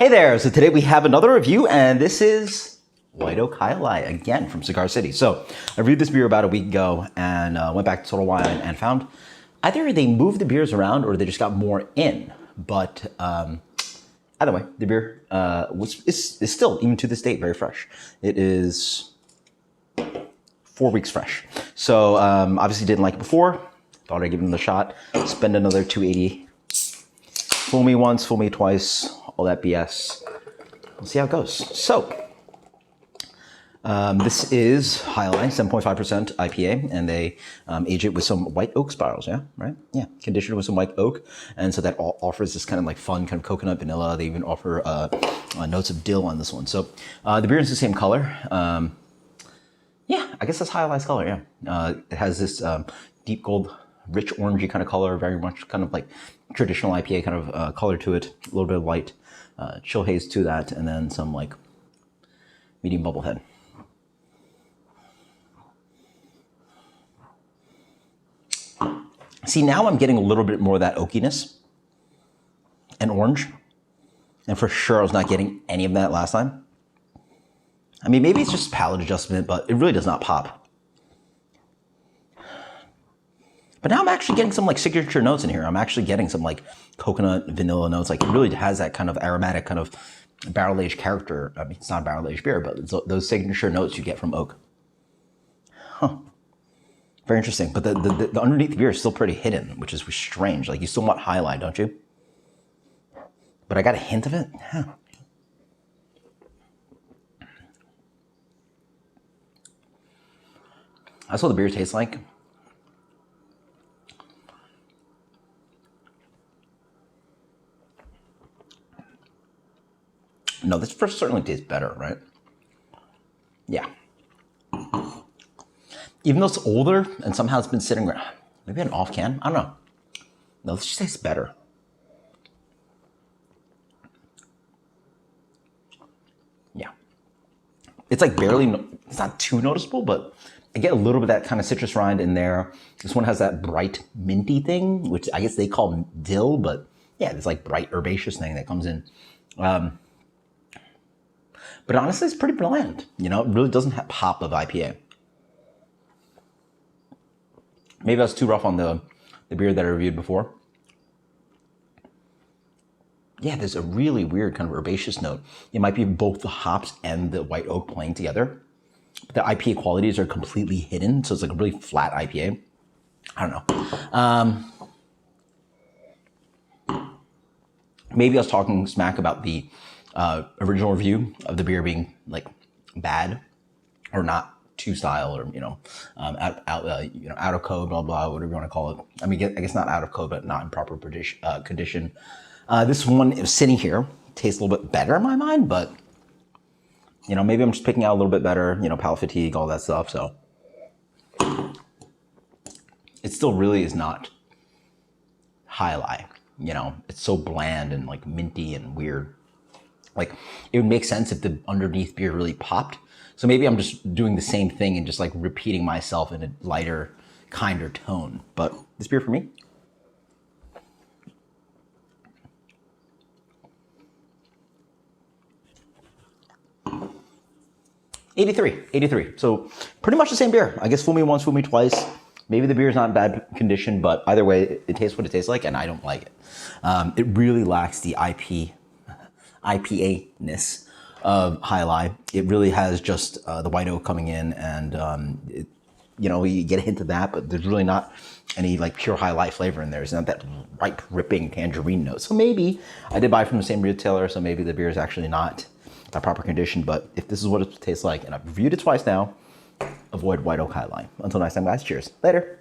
Hey there, so today we have another review, and this is White Oak Alai, again from Cigar City. So I reviewed this beer about a week ago and went back to Total Wine and found either they moved the beers around or they just got more in. But either way, the beer is still, even to this date, very fresh. It is 4 weeks fresh. So obviously didn't like it before. Thought I'd give them a shot. Spend another $2.80. Fool me once, fool me twice, all that BS. We'll see how it goes. So, this is Alai, 7.5% IPA, and they age it with some white oak spirals, yeah, right? Yeah, conditioned with some white oak, and so that offers this kind of like fun kind of coconut vanilla. They even offer notes of dill on this one. So, the beer is the same color. Yeah, I guess that's Alai's color, yeah. It has this deep gold, rich orangey kind of color, very much kind of like traditional IPA kind of color to it, a little bit of light chill haze to that, and then some like medium bubble head. See, now I'm getting a little bit more of that oakiness and orange, and for sure I was not getting any of that last time. I mean, maybe it's just palate adjustment, but it really does not pop. But now I'm actually getting some like signature notes in here. I'm actually getting some like coconut, vanilla notes. Like it really has that kind of aromatic kind of barrel aged character. I mean, it's not a barrel aged beer, but it's those signature notes you get from oak. Huh. Very interesting. But the underneath the beer is still pretty hidden, which is strange. Like you still want Alai, don't you? But I got a hint of it. Huh. That's what the beer tastes like. No, this first certainly tastes better, right? Yeah. Even though it's older and somehow it's been sitting around, maybe an off can, I don't know. No, this just tastes better. Yeah. It's like barely, it's not too noticeable, but I get a little bit of that kind of citrus rind in there. This one has that bright minty thing, which I guess they call dill, but yeah, it's like bright herbaceous thing that comes in. But honestly, it's pretty bland. You know, it really doesn't have pop of IPA. Maybe I was too rough on the beer that I reviewed before. Yeah, there's a really weird kind of herbaceous note. It might be both the hops and the white oak playing together. But the IPA qualities are completely hidden, so it's like a really flat IPA. I don't know. Maybe I was talking smack about the original review of the beer being like bad or not to style, or out of code, blah blah, whatever you want to call it. I mean, I guess not out of code, but not in proper condition. This one is sitting here, tastes a little bit better in my mind, but you know, maybe I'm just picking out a little bit better. You know, palate fatigue, all that stuff. So it still really is not Alai. You know, it's so bland and like minty and weird. Like, it would make sense if the underneath beer really popped. So maybe I'm just doing the same thing and just like repeating myself in a lighter, kinder tone. But this beer for me, $83. So pretty much the same beer. I guess fool me once, fool me twice. Maybe the beer is not in bad condition, but either way, it tastes what it tastes like, and I don't like it. It really lacks the IPA-ness of Alai. It really has just the white oak coming in, and you know, you get a hint of that, but there's really not any like pure Alai flavor in there. It's not that ripe, ripping tangerine note. So maybe I did buy from the same retailer, so maybe the beer is actually not a proper condition. But if this is what it tastes like, and I've reviewed it twice now, avoid White Oak Alai. Until next time, guys, cheers. Later.